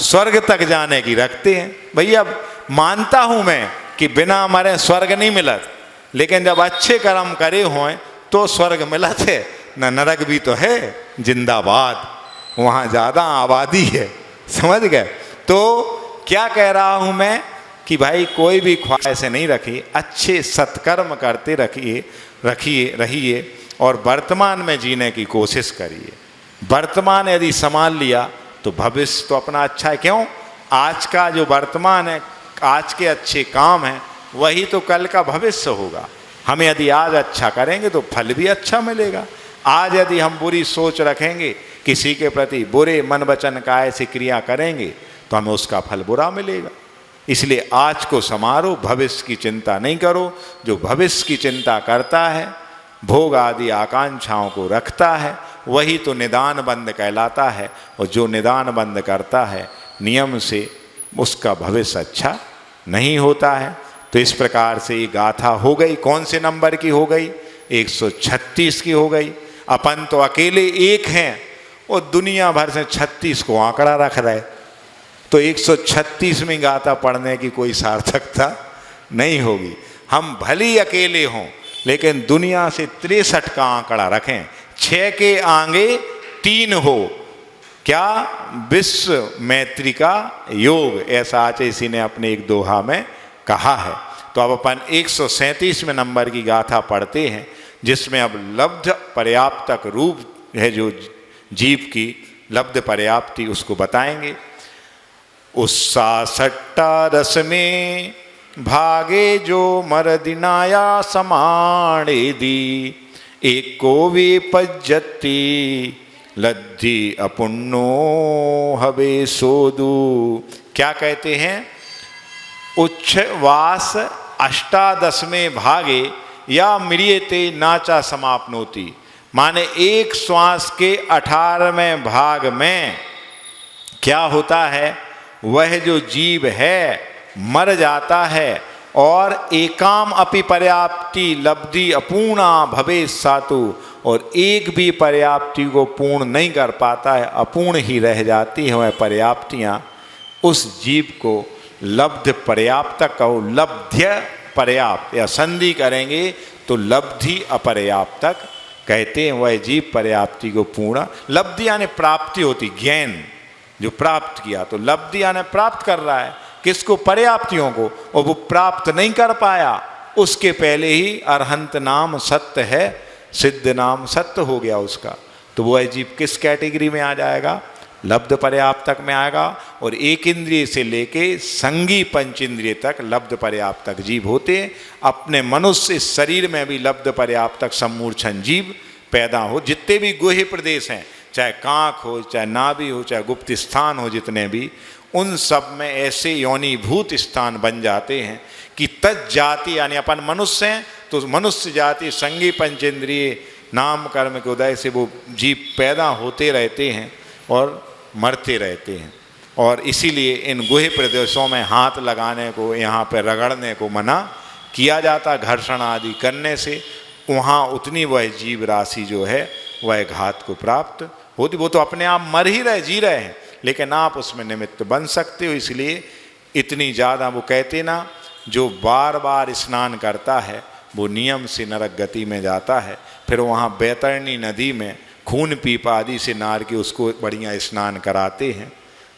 S5: स्वर्ग तक जाने की रखते हैं। भैया मानता हूँ मैं कि बिना मरे स्वर्ग नहीं मिलत, लेकिन जब अच्छे कर्म करे हों तो स्वर्ग मिलत है, न नरक भी तो है जिंदाबाद, वहाँ ज़्यादा आबादी है। समझ गए? तो क्या कह रहा हूँ मैं कि भाई कोई भी ख्वाहिश नहीं रखिए, अच्छे सत्कर्म करते रहिए, और वर्तमान में जीने की कोशिश करिए। वर्तमान यदि संभाल लिया तो भविष्य तो अपना अच्छा है। क्यों? आज का जो वर्तमान है, आज के अच्छे काम हैं, वही तो कल का भविष्य होगा। हम यदि आज अच्छा करेंगे तो फल भी अच्छा मिलेगा। आज यदि हम बुरी सोच रखेंगे, किसी के प्रति बुरे मन वचन काया से क्रिया करेंगे, तो हमें उसका फल बुरा मिलेगा। इसलिए आज को संवारो, भविष्य की चिंता नहीं करो। जो भविष्य की चिंता करता है, भोग आदि आकांक्षाओं को रखता है, वही तो निदान बंद कहलाता है। और जो निदान बंद करता है नियम से, उसका भविष्य अच्छा नहीं होता है। तो इस प्रकार से ये गाथा हो गई। कौन से नंबर की हो गई? 136 की हो गई। अपन तो अकेले एक हैं और दुनिया भर से 36 को आंकड़ा रख रहे, तो 136वीं गाथा पढ़ने की कोई सार्थकता नहीं होगी। हम भले ही अकेले हों, लेकिन दुनिया से 63 का आंकड़ा रखें। 6 के आगे 3 हो, क्या? विश्व मैत्री का योग, ऐसा आचार्य ने अपने एक दोहा में कहा है। तो अब अपन 137वें नंबर की गाथा पढ़ते हैं, जिसमें अब लब्ध पर्याप्तक रूप है जो जीव की लब्ध पर्याप्ति, उसको बताएंगे। उत्साह सट्टा रस में भागे जो मरदिनाया समाणे दी, एक को वे पज्जती लद्धी अपुन्नो हवे सोदू। क्या कहते हैं? उच्छ्वास अष्टादशमें भागे या म्रियते नाचा समाप्नोति, माने एक श्वास के 18वें भाग में क्या होता है? वह जो जीव है मर जाता है और एकाम अपि पर्याप्ति लब्धि अपूर्णा भवे सातु, और एक भी पर्याप्ति को पूर्ण नहीं कर पाता है, अपूर्ण ही रह जाती हैं वह पर्याप्तियाँ। उस जीव को लब्ध पर्याप्तक कहो, लब्ध्य पर्याप्त, या संधि करेंगे तो लब्धि अपर्याप्तक कहते हैं। वह जीव पर्याप्ति को पूर्ण, लब्धि यानी प्राप्ति होती, ज्ञान जो प्राप्त किया, तो लब्धि यानी प्राप्त कर रहा है किसको? पर्याप्तियों को, और वो प्राप्त नहीं कर पाया, उसके पहले ही अरहंत नाम सत्य है, सिद्ध नाम सत्य हो गया उसका। तो वह जीव किस कैटेगरी में आ जाएगा? लब्ध पर्याप्तक में आएगा। और एक इंद्रिय से लेके संगी पंच इंद्रिय तक लब्ध पर्याप्तक जीव होते हैं। अपने मनुष्य शरीर में भी लब्ध पर्याप्तक सम्मूर्छन जीव पैदा हो। जितने भी गुह्य प्रदेश हैं, चाहे कांख हो, चाहे नाभि हो, चाहे गुप्त स्थान हो, जितने भी, उन सब में ऐसे योनिभूत स्थान बन जाते हैं कि तज जाति, यानी अपन मनुष्य हैं तो मनुष्य जाति संगी पंचेंद्रिय नाम कर्म के उदय से वो जीव पैदा होते रहते हैं और मरते रहते हैं। और इसीलिए इन गुह्य प्रदेशों में हाथ लगाने को, यहाँ पर रगड़ने को मना किया जाता, घर्षण आदि करने से वहाँ उतनी वह जीव राशि जो है वह घात को प्राप्त होती। वो तो अपने आप मर ही रहे, जी रहे हैं, लेकिन आप उसमें निमित्त बन सकते हो। इसलिए इतनी ज़्यादा वो कहते ना, जो बार बार स्नान करता है वो नियम से नरक गति में जाता है। फिर वहाँ बैतरणी नदी में खून पीप आदि से नार के उसको बढ़िया स्नान कराते हैं।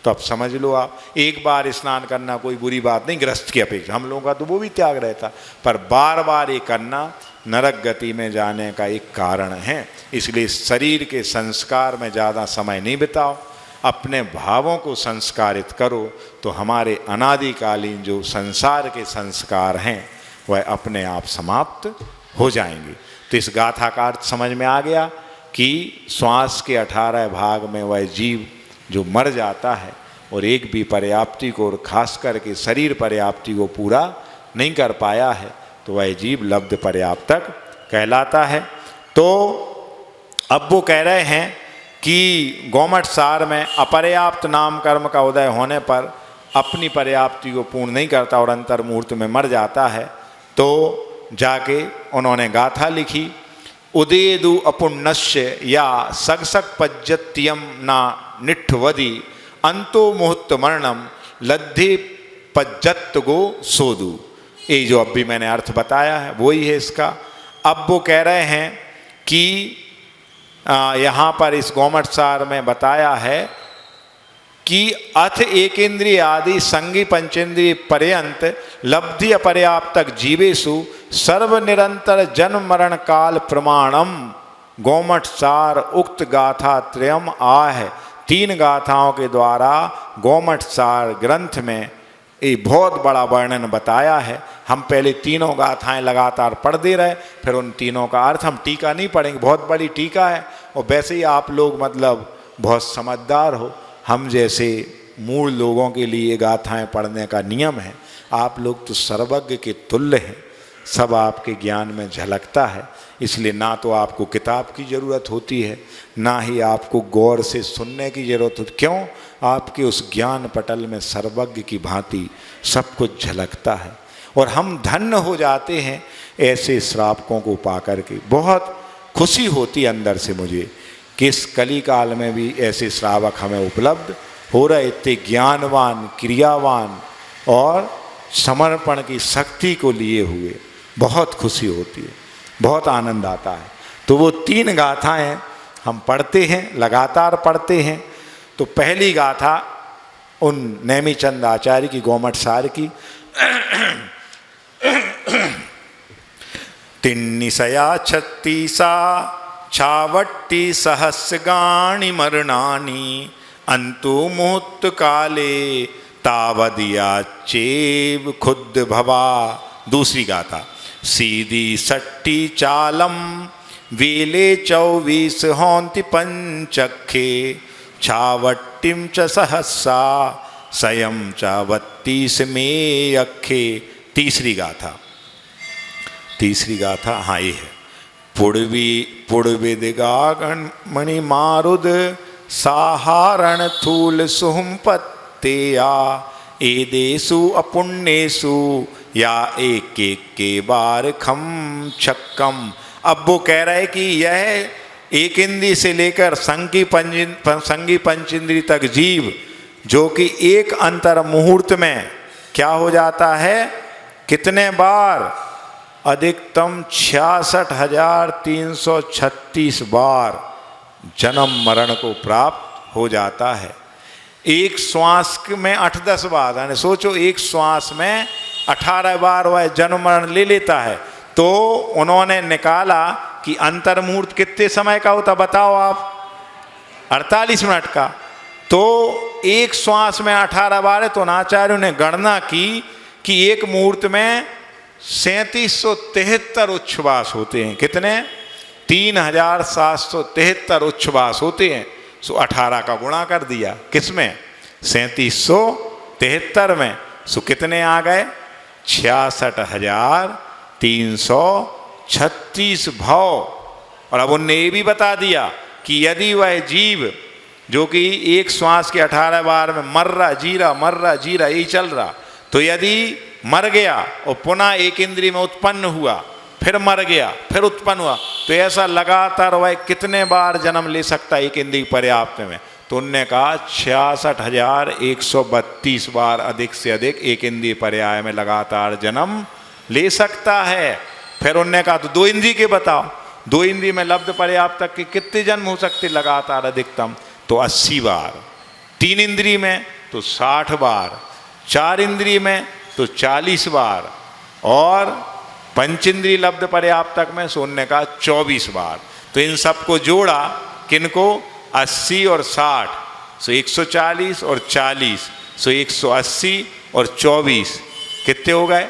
S5: तो अब समझ लो आप, एक बार स्नान करना कोई बुरी बात नहीं गृहस्थ की अपेक्षा, हम लोगों का तो वो भी त्याग रहता, पर बार बार ये करना नरक गति में जाने का एक कारण है। इसलिए शरीर के संस्कार में ज़्यादा समय नहीं बिताओ, अपने भावों को संस्कारित करो, तो हमारे अनादिकालीन जो संसार के संस्कार हैं वह अपने आप समाप्त हो जाएंगे। तो इस गाथा का अर्थ समझ में आ गया कि श्वास के 18 भाग में वह जीव जो मर जाता है और एक भी पर्याप्ति को, और खास करके शरीर पर्याप्ति को पूरा नहीं कर पाया है, तो वह जीव लब्ध पर्याप्तक कहलाता है। तो अब वो कह रहे हैं कि गौमठ सार में अपर्याप्त नाम कर्म का उदय होने पर अपनी पर्याप्ति को पूर्ण नहीं करता और अंतर्मूर्त में मर जाता है। तो जाके उन्होंने गाथा लिखी, उदेदु अपुण्यस्य या सगसक पज्जत्यम ना निठवदी अंतो मुहूर्त मरणम लद्धि पज्जत गो सोदु। ये जो अब भी मैंने अर्थ बताया है वही है इसका। अब वो कह रहे हैं कि यहाँ पर इस गौमठ सार में बताया है कि अथ एकेंद्रिय आदि संगी पंचेंद्रिय पर्यंत लब्धि अपर्याप्तक जीवेशु सर्व निरंतर जन्म मरण काल प्रमाणम गोमठ सार उक्त गाथा त्रयम आह। 3 गाथाओं के द्वारा गोमठ सार ग्रंथ में ये बहुत बड़ा वर्णन बताया है। हम पहले तीनों गाथाएं लगातार पढ़ दे रहे, फिर उन तीनों का अर्थ हम टीका नहीं पढ़ेंगे, बहुत बड़ी टीका है। और वैसे ही आप लोग मतलब बहुत समझदार हो, हम जैसे मूल लोगों के लिए गाथाएं पढ़ने का नियम है। आप लोग तो सर्वज्ञ के तुल्य हैं, सब आपके ज्ञान में झलकता है। इसलिए ना तो आपको किताब की ज़रूरत होती है, ना ही आपको गौर से सुनने की ज़रूरत होती। क्यों? आपके उस ज्ञान पटल में सर्वज्ञ की भांति सब कुछ झलकता है। और हम धन्य हो जाते हैं ऐसे श्रावकों को पा करके। बहुत खुशी होती है अंदर से मुझे कि इस कली काल में भी ऐसे श्रावक हमें उपलब्ध हो रहे, इतने ज्ञानवान, क्रियावान और समर्पण की शक्ति को लिए हुए। बहुत खुशी होती है, बहुत आनंद आता है। तो वो 3 गाथाएं हम पढ़ते हैं, लगातार पढ़ते हैं। तो पहली गाथा उन नेमिचंद आचार्य की गोमठ सार की। तिन्निसया 36 छावट्टी सहस्रगाणि मरणानि अंतु मुहूर्त काले तावदिया चेव खुद भवा। दूसरी गाथा सीधी सट्टी चालम वेले 24 होंति पंचखे छावट्टिम च सहस्सा स्वयं च 32 में अखे। तीसरी गाथा हाँ ये है। पुड़वी दिगागण मणि मारुद साहारण थूल सुहम पत्तेया एदेसु अपुण्येसु या एक एक के बार खम छक्कम। अब वो कह रहे कि यह एक इंद्री से लेकर संगी पंचेंद्री तक जीव जो कि एक अंतर मुहूर्त में क्या हो जाता है, कितने बार, अधिकतम 66,336 बार जन्म मरण को प्राप्त हो जाता है। एक श्वास में 8-10 बार, यानी सोचो एक श्वास में 18 बार वह जन्म मरण ले लेता है। तो उन्होंने निकाला कि अंतर मुहूर्त कितने समय का होता, बताओ आप, 48 मिनट का। तो एक श्वास में 18 बार है। तो आचार्यों ने गणना की कि एक मुहूर्त में 3773 उच्छ्वास होते हैं। कितने? 3773 उच्छ्वास होते हैं। सो 18 का गुणा कर दिया, किसमें? 3773 में। सो कितने आ गए? 66,336 भाव। और अब उनने ये भी बता दिया कि यदि वह जीव जो कि एक श्वास के 18 बार में मर रहा जीरा यही चल रहा, तो यदि मर गया और पुनः एक इंद्री में उत्पन्न हुआ, फिर मर गया, फिर उत्पन्न हुआ, तो ऐसा लगातार वह कितने बार जन्म ले सकता है एक इंद्री पर्याप्त में? तो उनने कहा 66,132 बार अधिक से अधिक एक इंद्रिय पर्याय में लगातार जन्म ले सकता है। फिर उनने कहा तो 2 इंद्रिय के बताओ, 2 इंद्रिय में लब्ध पर्याप्त तक के कितने जन्म हो सकते लगातार अधिकतम? तो 80 बार। 3 इंद्रिय में तो 60 बार, 4 इंद्रिय में तो 40 बार, और पंचेंद्रिय लब्ध पर्याप्तक में उनने कहा 24 बार। तो इन सबको जोड़ा, किनको? 80 और 60, सो 140 और 40, सो 180 और 24 कितने हो गए?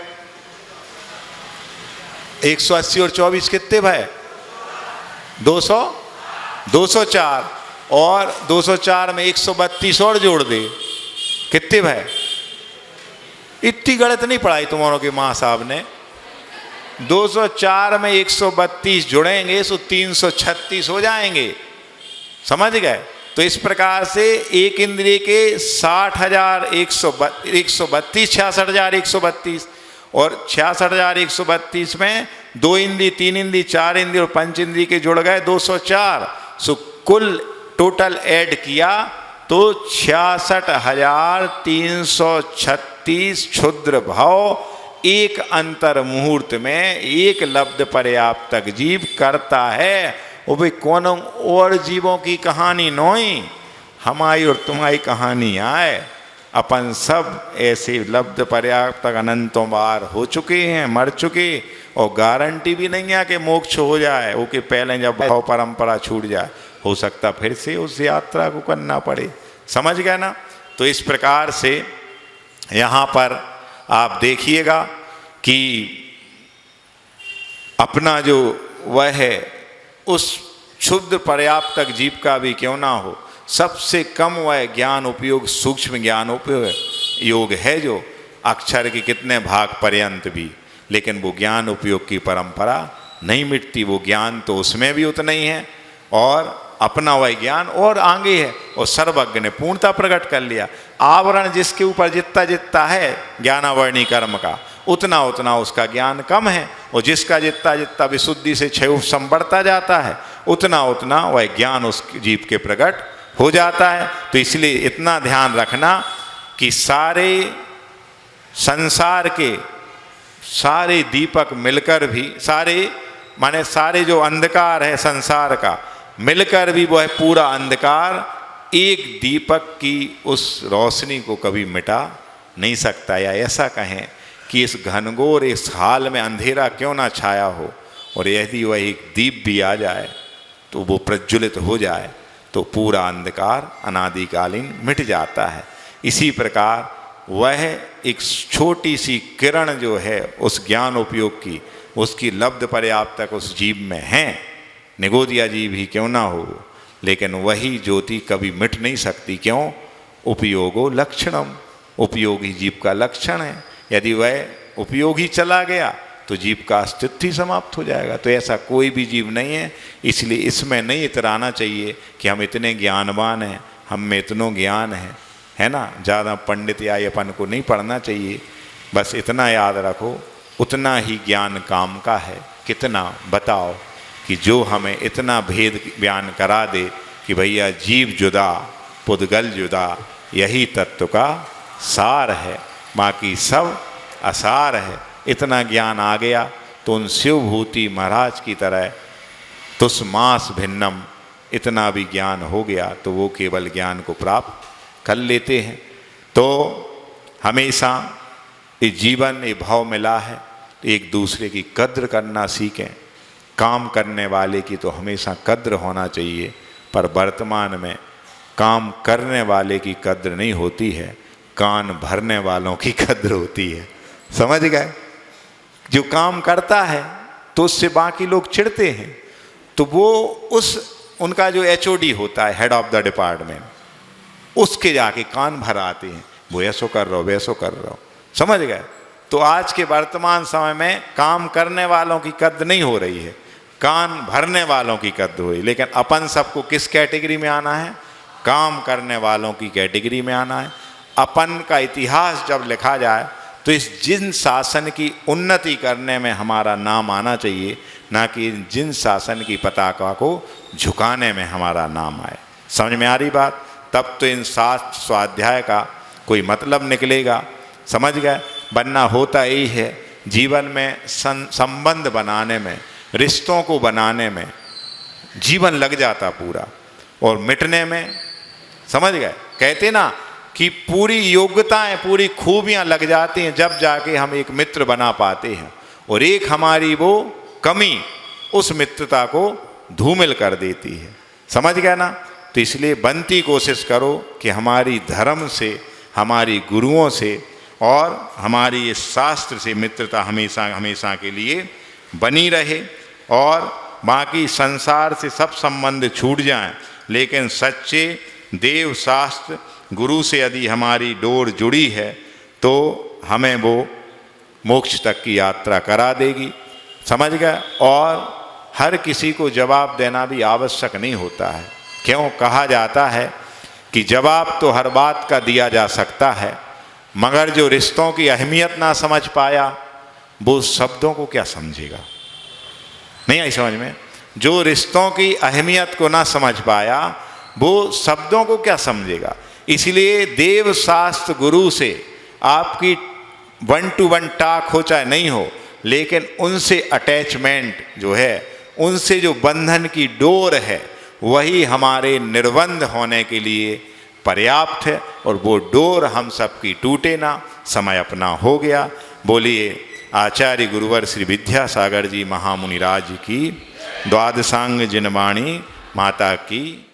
S5: 180 और 24 कितने भाई? 204, और 204 में 132 और जोड़ दे, कितने भाई? इतनी गलत नहीं पढ़ाई तुम्हारों की माँ साहब ने। 204 में 132 जुड़ेंगे तो 336 हो जाएंगे, समझ गए? तो इस प्रकार से एक इंद्रिय के 66,132 66,132, और 66,132 में 2 इंद्रिय, 3 इंद्रिय, 4 इंद्रिय और पंच इंद्रिय के जुड़ गए 204। सो कुल टोटल ऐड किया तो 66,336 क्षुद्र भाव एक अंतर मुहूर्त में एक लब्ध पर्याप्त तक जीव करता है। वो भाई कौन और जीवों की कहानी नोई, हमारी और तुम्हारी कहानी आए। अपन सब ऐसे लब्ध पर्याप्त तक अनंतों बार हो चुके हैं, मर चुके, और गारंटी भी नहीं है कि मोक्ष हो जाए, वो कि पहले जब भाव परंपरा छूट जाए, हो सकता फिर से उस यात्रा को करना पड़े। समझ गए ना? तो इस प्रकार से यहाँ पर आप देखिएगा कि अपना जो वह है उस क्षुद्र पर्याप्त तक जीव का भी क्यों ना हो, सबसे कम वह ज्ञान उपयोग, सूक्ष्म ज्ञान उपयोग योग है जो अक्षर के कितने भाग पर्यंत भी, लेकिन वो ज्ञान उपयोग की परंपरा नहीं मिटती। वो ज्ञान तो उसमें भी उतना ही है, और अपना वह ज्ञान और आगे है, और सर्वज्ञ ने पूर्णता प्रकट कर लिया। आवरण जिसके ऊपर जितना जितना है ज्ञानावरणी कर्म का, उतना उतना उसका ज्ञान कम है, और जिसका जितना जितना विशुद्धि से क्षय उपशम बढ़ता जाता है, उतना उतना वह ज्ञान उस जीव के प्रकट हो जाता है। तो इसलिए इतना ध्यान रखना कि सारे संसार के सारे दीपक मिलकर भी, सारे माने सारे जो अंधकार है संसार का मिलकर भी वह पूरा अंधकार एक दीपक की उस रोशनी को कभी मिटा नहीं सकता। या ऐसा कहें कि इस घनघोर इस हाल में अंधेरा क्यों ना छाया हो, और यदि वह एक दीप भी आ जाए तो वो प्रज्वलित हो जाए तो पूरा अंधकार अनादिकालीन मिट जाता है। इसी प्रकार वह एक छोटी सी किरण जो है उस ज्ञान उपयोग की, उसकी लब्ध पर्याप्त तक उस जीव में है, निगोदिया जीव ही क्यों ना हो, लेकिन वही ज्योति कभी मिट नहीं सकती। क्यों? उपयोगो लक्षणम, उपयोगी जीव का लक्षण है। यदि वह उपयोगी चला गया तो जीव का अस्तित्व ही समाप्त हो जाएगा। तो ऐसा कोई भी जीव नहीं है, इसलिए इसमें नहीं इतराना चाहिए कि हम इतने ज्ञानवान हैं, हम में इतनो ज्ञान है ना। ज़्यादा पंडित या अपन को नहीं पढ़ना चाहिए, बस इतना याद रखो उतना ही ज्ञान काम का है। कितना बताओ कि जो हमें इतना भेद बयान करा दे कि भैया जीव जुदा पुद्गल जुदा, यही तत्व का सार है, बाकी सब असार है। इतना ज्ञान आ गया तो उन शिवभूति महाराज की तरह तुस मास भिन्नम, इतना भी ज्ञान हो गया तो वो केवल ज्ञान को प्राप्त कर लेते हैं। तो हमेशा ये जीवन ये भाव मिला है, एक दूसरे की कद्र करना सीखें। काम करने वाले की तो हमेशा कद्र होना चाहिए, पर वर्तमान में काम करने वाले की कद्र नहीं होती है, कान भरने वालों की कद्र होती है। समझ गए? जो काम करता है तो उससे बाकी लोग चिढ़ते हैं, तो वो उनका जो HOD होता है, हेड ऑफ द डिपार्टमेंट, उसके जाके कान भर आते हैं, वो ऐसो कर रहा हो वैसो कर रहा हो। समझ गए? तो आज के वर्तमान समय में काम करने वालों की कद्र नहीं हो रही है, कान भरने वालों की कद्र हो रही। लेकिन अपन सबको किस कैटेगरी में आना है? काम करने वालों की कैटेगरी में आना है। अपन का इतिहास जब लिखा जाए तो इस जिन शासन की उन्नति करने में हमारा नाम आना चाहिए, ना कि जिन शासन की पताका को झुकाने में हमारा नाम आए। समझ में आ रही बात? तब तो इन शास्त्र स्वाध्याय का कोई मतलब निकलेगा। समझ गए? बनना होता यही है, जीवन में संबंध बनाने में, रिश्तों को बनाने में जीवन लग जाता पूरा, और मिटने में, समझ गए, कहते ना कि पूरी योग्यताएं पूरी खूबियां लग जाती हैं जब जाके हम एक मित्र बना पाते हैं, और एक हमारी वो कमी उस मित्रता को धूमिल कर देती है। समझ गए ना? तो इसलिए बनती कोशिश करो कि हमारी धर्म से, हमारी गुरुओं से और हमारी इस शास्त्र से मित्रता हमेशा हमेशा के लिए बनी रहे, और बाकी संसार से सब संबंध छूट जाएं, लेकिन सच्चे देव शास्त्र गुरु से यदि हमारी डोर जुड़ी है तो हमें वो मोक्ष तक की यात्रा करा देगी। समझ गए? और हर किसी को जवाब देना भी आवश्यक नहीं होता है। क्यों? कहा जाता है कि जवाब तो हर बात का दिया जा सकता है, मगर जो रिश्तों की अहमियत ना समझ पाया वो शब्दों को क्या समझेगा? नहीं आई समझ में? जो रिश्तों की अहमियत को ना समझ पाया वो शब्दों को क्या समझेगा? इसलिए देव शास्त्र गुरु से आपकी 1 to 1 टाक हो चाहे नहीं हो, लेकिन उनसे अटैचमेंट जो है, उनसे जो बंधन की डोर है, वही हमारे निर्बंध होने के लिए पर्याप्त है, और वो डोर हम सबकी टूटे ना। समय अपना हो गया। बोलिए आचार्य गुरुवर श्री विद्यासागर जी महामुनिराज की, द्वादशांग जिनवाणी माता की।